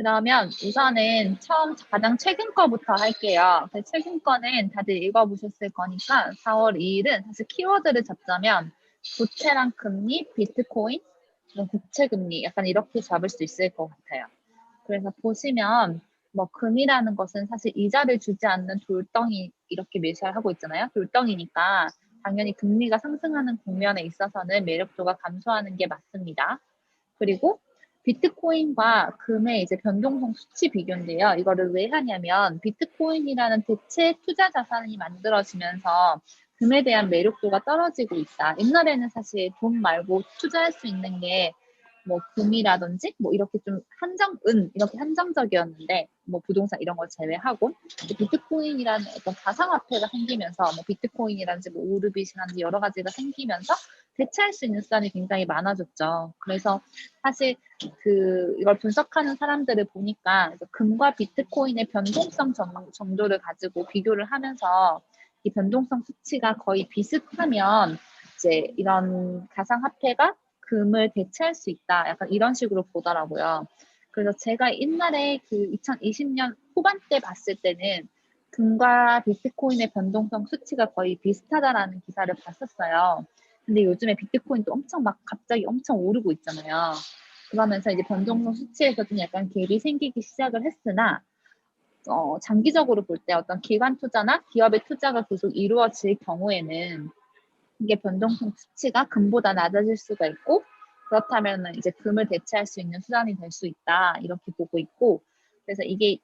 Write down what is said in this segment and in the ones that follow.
그러면 우선은 가장 최근 거부터 할게요. 최근 거는 다들 읽어보셨을 거니까 4월 2일은 사실 키워드를 잡자면 부채랑 금리, 비트코인, 그리고 국채 금리 약간 이렇게 잡을 수 있을 것 같아요. 그래서 보시면 뭐 금이라는 것은 사실 이자를 주지 않는 돌덩이 이렇게 묘사를 하고 있잖아요. 돌덩이니까 당연히 금리가 상승하는 국면에 있어서는 매력도가 감소하는 게 맞습니다. 그리고 비트코인과 금의 이제 변동성 수치 비교인데요. 이거를 왜 하냐면 비트코인이라는 대체 투자 자산이 만들어지면서 금에 대한 매력도가 떨어지고 있다. 옛날에는 사실 돈 말고 투자할 수 있는 게 뭐 금이라든지 뭐 이렇게 좀 이렇게 한정적이었는데 뭐 부동산 이런 걸 제외하고 비트코인이라는 어떤 가상화폐가 생기면서 뭐 비트코인이라든지 뭐 오르빗이라든지 여러 가지가 생기면서 대체할 수 있는 수단이 굉장히 많아졌죠. 그래서 사실 이걸 분석하는 사람들을 보니까 금과 비트코인의 변동성 정도를 가지고 비교를 하면서 이 변동성 수치가 거의 비슷하면 이제 이런 가상화폐가 금을 대체할 수 있다. 약간 이런 식으로 보더라고요. 그래서 제가 옛날에 2020년 후반때 봤을 때는 금과 비트코인의 변동성 수치가 거의 비슷하다라는 기사를 봤었어요. 근데 요즘에 비트코인도 엄청 갑자기 엄청 오르고 있잖아요. 그러면서 이제 변동성 수치에서 좀 약간 갭이 생기기 시작을 했으나, 장기적으로 볼 때 어떤 기관 투자나 기업의 투자가 계속 이루어질 경우에는 이게 변동성 수치가 금보다 낮아질 수가 있고, 그렇다면 이제 금을 대체할 수 있는 수단이 될 수 있다. 이렇게 보고 있고, 그래서 이게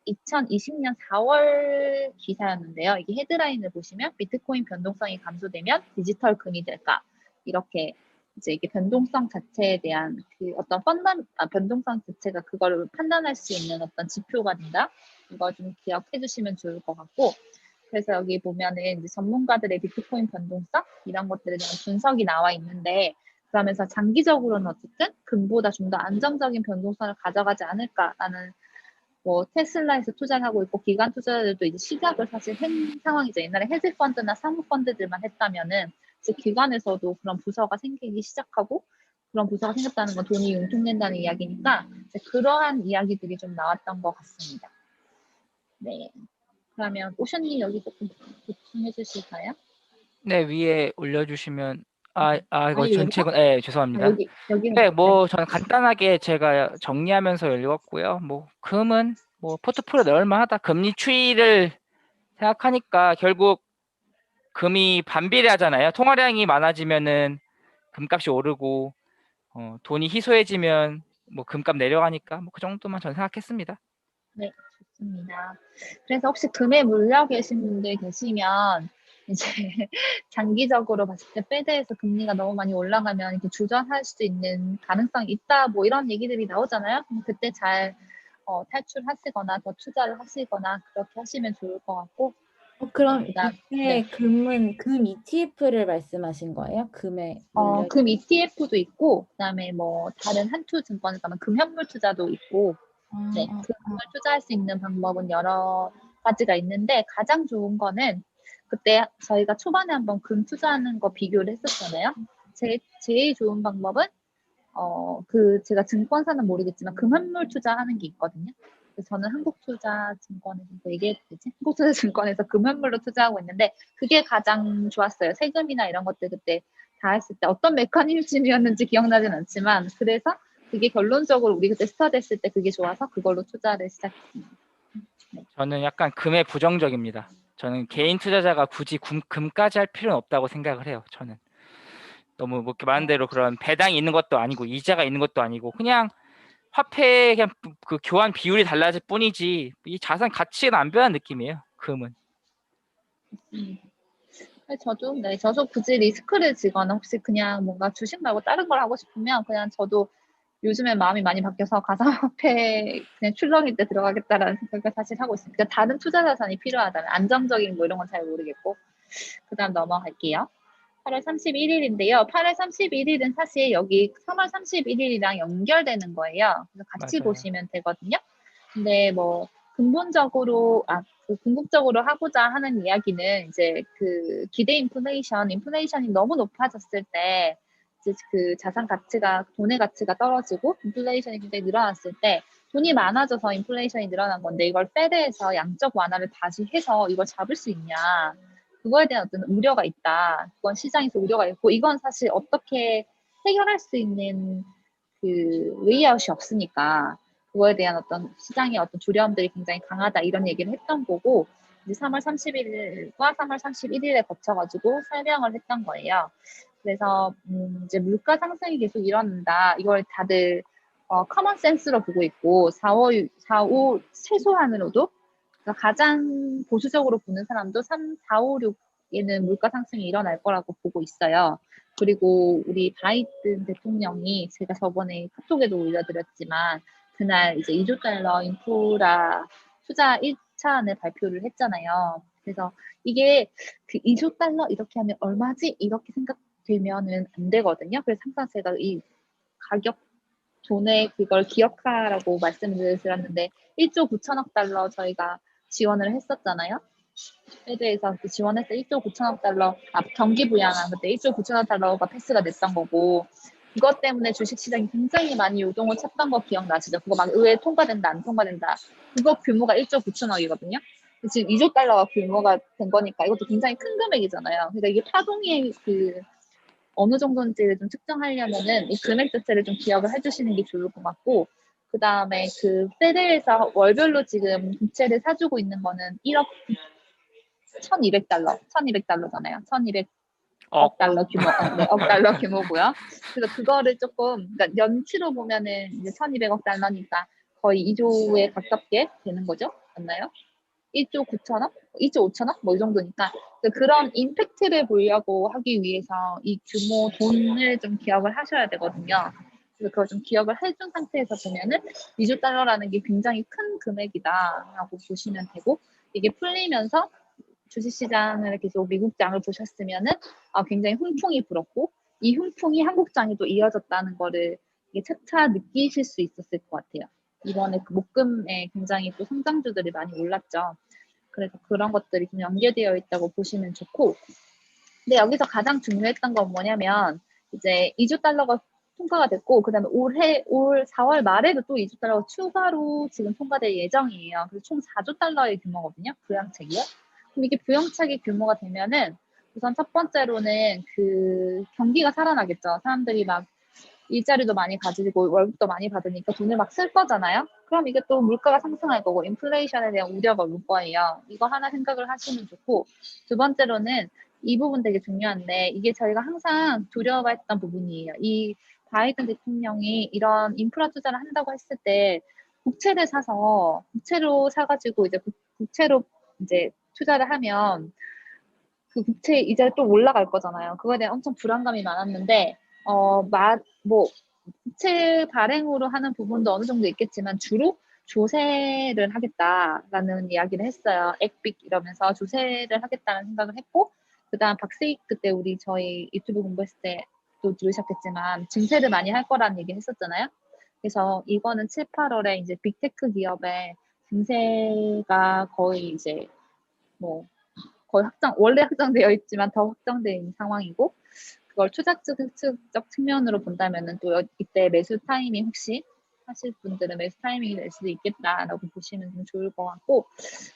2020년 4월 기사였는데요. 이게 헤드라인을 보시면 비트코인 변동성이 감소되면 디지털 금이 될까? 이렇게 이제 이게 변동성 자체에 대한 어떤 변동성 자체가 그거를 판단할 수 있는 어떤 지표가 된다. 이거 좀 기억해 주시면 좋을 것 같고, 그래서 여기 보면은 이제 전문가들의 비트코인 변동성 이런 것들에 대한 분석이 나와 있는데, 그러면서 장기적으로는 어쨌든 금보다 좀 더 안정적인 변동성을 가져가지 않을까라는, 뭐 테슬라에서 투자를 하고 있고 기관 투자들도 이제 시작을 사실 한 상황이죠. 옛날에 헤지펀드나 사모펀드들만 했다면은 이제 기관에서도 그런 부서가 생기기 시작하고, 그런 부서가 생겼다는 건 돈이 융통된다는 이야기니까 이제 그러한 이야기들이 좀 나왔던 것 같습니다. 네. 그러면 오션님 여기 조금 보충해 주실까요? 네, 위에 올려주시면 네. 이거 여기서? 전체군 네, 아, 죄송합니다. 네, 네. 뭐 저는 간단하게 제가 정리하면서 읽었고요. 뭐 금은 뭐 포트폴리오 넣을 만하다. 금리 추이를 생각하니까 결국 금이 반비례하잖아요. 통화량이 많아지면은 금값이 오르고 돈이 희소해지면 뭐 금값 내려가니까 뭐 그 정도만 저는 생각했습니다. 네, 좋습니다. 그래서 혹시 금에 물려 계신 분들 계시면 이제 장기적으로 봤을 때 패드에서 금리가 너무 많이 올라가면 이렇게 주저할 수 있는 가능성이 있다, 뭐 이런 얘기들이 나오잖아요. 그럼 그때 잘 탈출하시거나 더 투자를 하시거나 그렇게 하시면 좋을 것 같고, 그럼 그다음 이때 금은 금 ETF를 말씀하신 거예요? 금에 물려 금 ETF도 있고, 그다음에 뭐 다른 한투 증권에 가면 금현물 투자도 있고, 네, 금을 투자할 수 있는 방법은 여러 가지가 있는데 가장 좋은 거는 그때 저희가 초반에 한번 금 투자하는 거 비교를 했었잖아요. 제일 좋은 방법은 제가 증권사는 모르겠지만 금환물 투자하는 게 있거든요. 그래서 저는 한국투자증권에서 얘기해도 되지? 한국투자증권에서 금환물로 투자하고 있는데 그게 가장 좋았어요. 세금이나 이런 것들 그때 다 했을 때 어떤 메커니즘이었는지 기억나진 않지만, 그래서 그게 결론적으로 우리 그때 스타트했을 때 그게 좋아서 그걸로 투자를 시작했습니다. 네. 저는 약간 금에 부정적입니다. 저는 개인 투자자가 굳이 금까지 할 필요는 없다고 생각을 해요. 저는 너무 뭐 이렇게 많은 대로 그런 배당이 있는 것도 아니고 이자가 있는 것도 아니고 그냥 화폐 그냥 그 교환 비율이 달라질 뿐이지 이 자산 가치는 안 변한 느낌이에요. 금은. 저도 굳이 리스크를 지거나 혹시 그냥 뭔가 주식 말고 다른 걸 하고 싶으면 그냥 저도 요즘에 마음이 많이 바뀌어서 가상화폐 그냥 출렁일 때 들어가겠다라는 생각을 사실 하고 있습니다. 그러니까 다른 투자 자산이 필요하다면 안정적인 뭐 이런 건 잘 모르겠고, 그 다음 넘어갈게요. 8월 31일인데요. 8월 31일은 사실 여기 3월 31일이랑 연결되는 거예요. 그래서 같이 맞아요. 보시면 되거든요. 근데 뭐 근본적으로 궁극적으로 하고자 하는 이야기는 이제 기대 인플레이션이 너무 높아졌을 때 이제 그 자산 가치가 돈의 가치가 떨어지고 인플레이션이 굉장히 늘어났을 때 돈이 많아져서 인플레이션이 늘어난 건데 이걸 페드에서 양적 완화를 다시 해서 이걸 잡을 수 있냐. 그거에 대한 어떤 우려가 있다. 그건 시장에서 우려가 있고 이건 사실 어떻게 해결할 수 있는 그 웨이아웃이 없으니까 그거에 대한 어떤 시장의 어떤 두려움들이 굉장히 강하다 이런 얘기를 했던 거고 이제 3월 30일과 3월 31일에 거쳐가지고 설명을 했던 거예요. 그래서 이제 물가 상승이 계속 일어난다. 이걸 다들 커먼 센스로 보고 있고 4월 4, 5 최소한으로도 그러니까 가장 보수적으로 보는 사람도 3, 4, 5, 6에는 물가 상승이 일어날 거라고 보고 있어요. 그리고 우리 바이든 대통령이 제가 저번에 카톡에도 올려드렸지만 그날 이제 2조 달러 인프라 투자 1차안을 발표를 했잖아요. 그래서 이게 그 2조 달러 이렇게 하면 얼마지? 이렇게 생각되면은 안 되거든요. 그래서 항상 제가 이 가격 돈의 그걸 기억하라고 말씀을 드렸는데 1조 9천억 달러 저희가 지원을 했었잖아요. 페드에서 지원해서 1조 9천억 달러 경기 부양한 그때 1조 9천억 달러가 패스가 됐던 거고 그것 때문에 주식시장이 굉장히 많이 요동을 쳤던 거 기억나시죠? 그거 막 의회에 통과된다 안 통과된다 그거 규모가 1조 9천억이거든요. 지금 2조 달러가 규모가 된 거니까 이것도 굉장히 큰 금액이잖아요. 그러니까 이게 파동의 그 어느 정도인지를 좀 측정하려면은 이 금액 자체를 좀 기억을 해주시는 게 좋을 것 같고 그 다음에 그 페드에서 월별로 지금 국채를 사주고 있는 거는 1억 1200달러, 1200달러잖아요. 1200억 달러 규모, 네, 억 달러 규모고요. 그래서 그거를 조금, 그러니까 연치로 보면은 이제 1200억 달러니까 거의 2조에 가깝게 되는 거죠. 맞나요? 1조 9천억? 2조 5천억? 뭐 이 정도니까 그런 임팩트를 보려고 하기 위해서 이 규모 돈을 좀 기억을 하셔야 되거든요. 그래서 그걸 좀 기억을 해준 상태에서 보면은 2조 달러라는 게 굉장히 큰 금액이다라고 보시면 되고 이게 풀리면서 주식시장을 계속 미국장을 보셨으면은 굉장히 훈풍이 불었고 이 훈풍이 한국장에 또 이어졌다는 거를 이게 차차 느끼실 수 있었을 것 같아요. 이번에 그 목금에 굉장히 또 성장주들이 많이 올랐죠. 그래서 그런 것들이 좀 연계되어 있다고 보시면 좋고 근데 여기서 가장 중요했던 건 뭐냐면 이제 2조 달러가 통과가 됐고 그다음에 올 4월 말에도 또 2조 달러가 추가로 지금 통과될 예정이에요. 그래서 총 4조 달러의 규모거든요. 부양책이요. 그럼 이게 부양책의 규모가 되면은 우선 첫 번째로는 그 경기가 살아나겠죠. 사람들이 막 일자리도 많이 가지고 월급도 많이 받으니까 돈을 막 쓸 거잖아요. 그럼 이게 또 물가가 상승할 거고 인플레이션에 대한 우려가 올 거예요. 이거 하나 생각을 하시면 좋고 두 번째로는 이 부분 되게 중요한데 이게 저희가 항상 두려워했던 부분이에요. 이 바이든 대통령이 이런 인프라 투자를 한다고 했을 때 국채를 사서 국채로 사가지고 이제 국채로 이제 투자를 하면 그 국채 이자가 또 올라갈 거잖아요. 그거에 대한 엄청 불안감이 많았는데 뭐 국채 발행으로 하는 부분도 어느 정도 있겠지만 주로 조세를 하겠다라는 이야기를 했어요. 액빅 이러면서 조세를 하겠다는 생각을 했고 그다음 박세익 그때 우리 저희 유튜브 공부했을 때도 들으셨겠지만 증세를 많이 할 거라는 얘기 했었잖아요. 그래서 이거는 7, 8월에 이제 빅테크 기업의 증세가 거의 이제 뭐 거의 원래 확정되어 있지만 더 확정되어 있는 상황이고 그걸 투자적 측면으로 본다면은 또 이때 매수 타이밍 혹시 하실 분들은 매수 타이밍이 될 수도 있겠다라고 보시면 좀 좋을 것 같고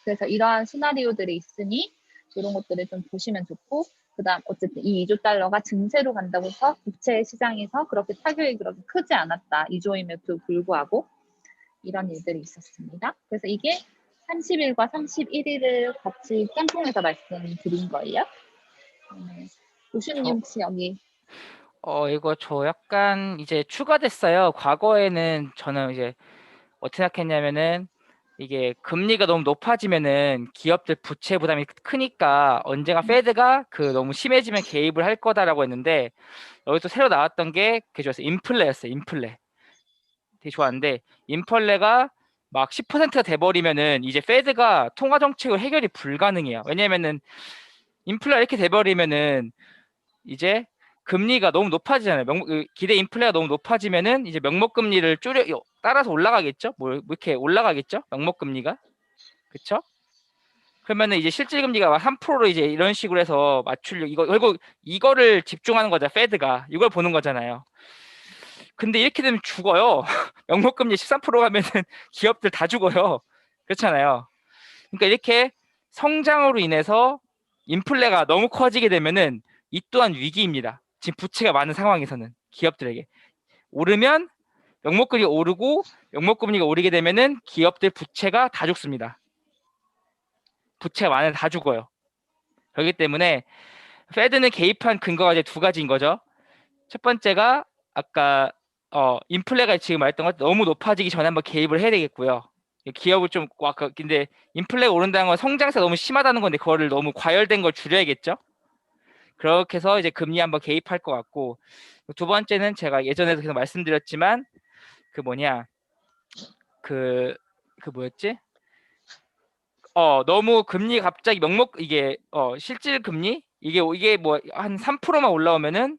그래서 이러한 시나리오들이 있으니 이런 것들을 좀 보시면 좋고 그다음 어쨌든 이 2조 달러가 증세로 간다고 해서 국채 시장에서 그렇게 타격이 그렇게 크지 않았다. 2조임에도 불구하고 이런 일들이 있었습니다. 그래서 이게 30일과 31일을 같이 짬뽕해서 말씀드린 거예요. 교수님 혹시 여기 이거 저 약간 이제 추가됐어요. 과거에는 저는 이제 어떻게 생각했냐면은 이게 금리가 너무 높아지면은 기업들 부채 부담이 크니까 언젠가 페드가 그 너무 심해지면 개입을 할 거다라고 했는데 여기서 새로 나왔던 게 그게 좋았어요. 인플레였어요. 인플레. 되게 좋았는데 인플레가 막 10%가 돼버리면은 이제 페드가 통화 정책으로 해결이 불가능해요. 왜냐면은 인플레가 이렇게 돼버리면은 이제 금리가 너무 높아지잖아요. 기대 인플레가 너무 높아지면은 이제 명목금리를 따라서 올라가겠죠. 뭐 이렇게 올라가겠죠. 명목금리가 그렇죠. 그러면은 이제 실질금리가 3%로 이제 이런 식으로 해서 맞추려 이거 결국 이거를 집중하는 거죠. 페드가 이걸 보는 거잖아요. 근데 이렇게 되면 죽어요. 명목금리 13% 가면은 기업들 다 죽어요. 그렇잖아요. 그러니까 이렇게 성장으로 인해서 인플레가 너무 커지게 되면은 이 또한 위기입니다. 지금 부채가 많은 상황에서는 기업들에게 오르면 명목금리가 오르고 명목금리가 오르게 되면은 기업들 부채가 다 죽습니다. 부채가 많은 다 죽어요. 그렇기 때문에 페드는 개입한 근거가 이제 두 가지인 거죠. 첫 번째가 아까 인플레가 지금 말했던 것 너무 높아지기 전에 한번 개입을 해야 되겠고요. 기업을 좀 아까 근데 인플레가 오른다는 건 성장세가 너무 심하다는 건데 그거를 너무 과열된 걸 줄여야겠죠. 그렇게 해서 이제 금리 한번 개입할 것 같고 두 번째는 제가 예전에도 계속 말씀드렸지만 그 뭐냐 그 뭐였지? 너무 금리 갑자기 이게 실질 금리 이게 뭐 한 3%만 올라오면은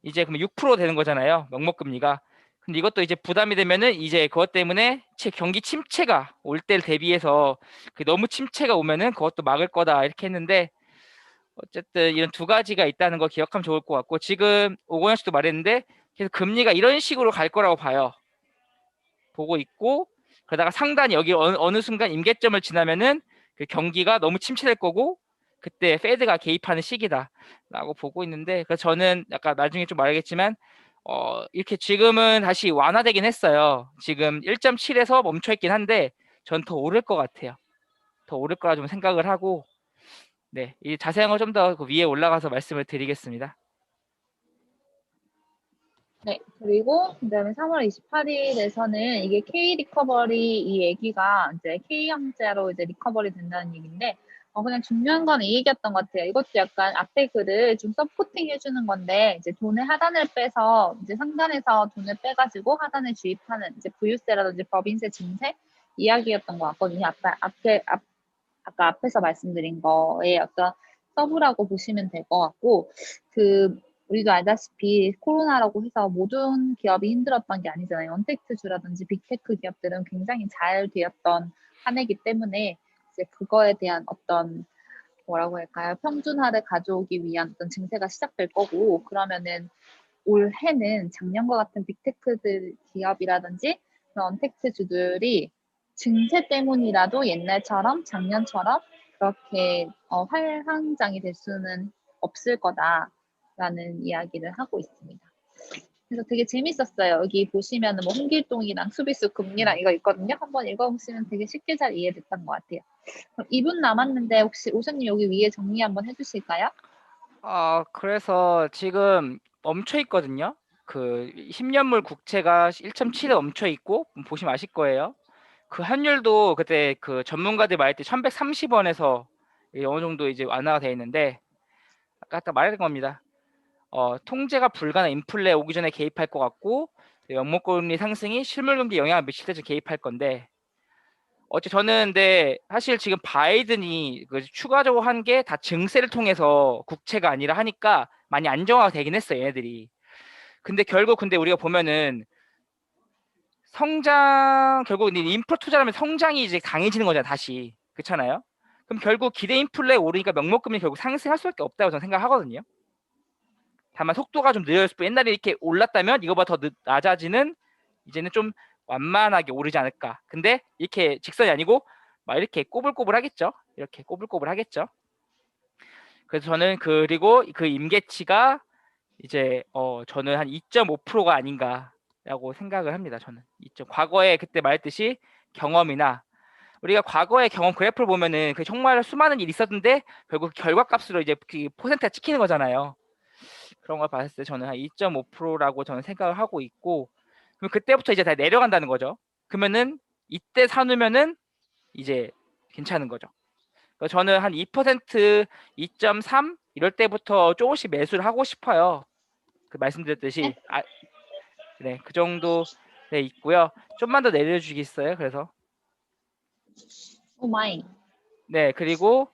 이제 그럼 6% 되는 거잖아요. 명목금리가. 근데 이것도 이제 부담이 되면은 이제 그것 때문에 경기 침체가 올 때를 대비해서 너무 침체가 오면은 그것도 막을 거다 이렇게 했는데 어쨌든 이런 두 가지가 있다는 거 기억하면 좋을 것 같고 지금 오건영 씨도 말했는데 계속 금리가 이런 식으로 갈 거라고 보고 있고 그러다가 상단이 여기 어느 순간 임계점을 지나면은 그 경기가 너무 침체될 거고 그때 페드가 개입하는 시기다라고 보고 있는데 그래서 저는 약간 나중에 좀 말하겠지만 이렇게 지금은 다시 완화되긴 했어요. 지금 1.7에서 멈춰 있긴 한데 전 더 오를 것 같아요. 더 오를 거라 좀 생각을 하고 네, 이 자세한 거 좀 더 그 위에 올라가서 말씀을 드리겠습니다. 네, 그리고 그다음에 3월 28일에서는 이게 K 리커버리 이 얘기가 이제 K 형제로 이제 리커버리 된다는 얘기인데 그냥 중요한 건 이 얘기였던 것 같아요. 이것도 약간 앞에 글을 좀 서포팅 해주는 건데 이제 돈을 하단을 빼서 이제 상단에서 돈을 빼가지고 하단에 주입하는 이제 부유세라든지 법인세 증세 이야기였던 것 같거든요. 아까 앞에서 말씀드린 거에 어떤 서브라고 보시면 될 것 같고 우리도 알다시피 코로나라고 해서 모든 기업이 힘들었던 게 아니잖아요. 언택트주라든지 빅테크 기업들은 굉장히 잘 되었던 한 해이기 때문에 이제 그거에 대한 어떤 뭐라고 할까요? 평준화를 가져오기 위한 어떤 증세가 시작될 거고 그러면은 올해는 작년과 같은 빅테크들 기업이라든지 그런 언택트주들이 증세 때문이라도 옛날처럼 작년처럼 그렇게 활황장이 될 수는 없을 거다라는 이야기를 하고 있습니다. 그래서 되게 재밌었어요. 여기 보시면은 뭐 홍길동이랑 수비수 금리랑 이거 있거든요. 한번 읽어보시면 되게 쉽게 잘 이해됐던 것 같아요. 그럼 2분 남았는데 혹시 오션님 여기 위에 정리 한번 해주실까요? 그래서 지금 멈춰 있거든요. 그 10년물 국채가 1.7에 멈춰 있고 보시면 아실 거예요. 그 환율도 그때 그 전문가들 말할 때 1130원에서 어느 정도 이제 완화가 돼 있는데 아까 말했던 겁니다. 통제가 불가능한 인플레 오기 전에 개입할 것 같고 명목금리 상승이 실물 경기에 영향을 미칠 때 개입할 건데 저는 근데 사실 지금 바이든이 그 추가적으로 한 게 다 증세를 통해서 국채가 아니라 하니까 많이 안정화가 되긴 했어요, 얘네들이. 근데 결국 우리가 보면은 결국 인프라 투자라면 성장이 이제 강해지는 거잖아요, 다시. 그렇잖아요? 그럼 결국 기대 인플레 오르니까 명목금리 결국 상승할 수밖에 없다고 저는 생각하거든요. 다만 속도가 좀 느려질 뿐 옛날에 이렇게 올랐다면 이거보다 더 낮아지는 이제는 좀 완만하게 오르지 않을까. 근데 이렇게 직선이 아니고 막 이렇게 꼬불꼬불 하겠죠. 이렇게 꼬불꼬불 하겠죠. 그래서 저는 그리고 그 임계치가 이제 저는 한 2.5%가 아닌가라고 생각을 합니다. 저는 과거에 그때 말했듯이 경험이나 우리가 과거의 경험 그래프를 보면은 그 정말 수많은 일이 있었는데 결국 결과값으로 이제 그 퍼센트가 찍히는 거잖아요. 그런 걸 봤을 때 저는 한 2.5%라고 저는 생각을 하고 있고 그럼 그때부터 이제 다 내려간다는 거죠. 그러면은 이때 사놓으면은 이제 괜찮은 거죠. 그래서 저는 한 2%, 2.3 이럴 때부터 조금씩 매수를 하고 싶어요. 그 말씀드렸듯이 네, 그 정도 네 있고요. 좀만 더 내려주겠어요. 그래서 오 마이. 네 그리고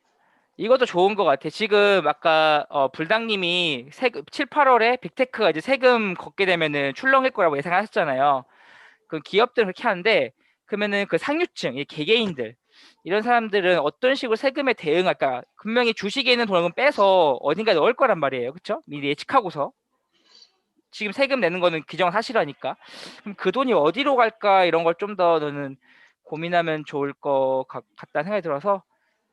이것도 좋은 것 같아. 지금 아까 불당님이 7, 8월에 빅테크가 이제 세금 걷게 되면은 출렁일 거라고 예상하셨잖아요. 그 기업들은 그렇게 하는데 그러면은 그 상류층, 개개인들 이런 사람들은 어떤 식으로 세금에 대응할까? 분명히 주식에 있는 돈을 빼서 어딘가에 넣을 거란 말이에요, 그렇죠? 미리 예측하고서 지금 세금 내는 거는 기정사실하니까. 그럼 그 돈이 어디로 갈까 이런 걸 좀 더 너는 고민하면 좋을 것 같다는 생각이 들어서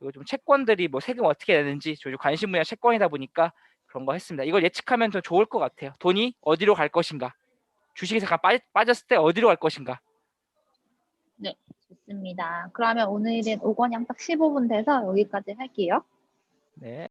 이거 좀 채권들이 뭐 세금 어떻게 내는지 좀 관심 분야 채권이다 보니까 그런 거 했습니다. 이걸 예측하면 더 좋을 것 같아요. 돈이 어디로 갈 것인가, 주식이 잠깐 빠졌을 때 어디로 갈 것인가. 네, 좋습니다. 그러면 오늘은 오건양 딱 15분 돼서 여기까지 할게요. 네.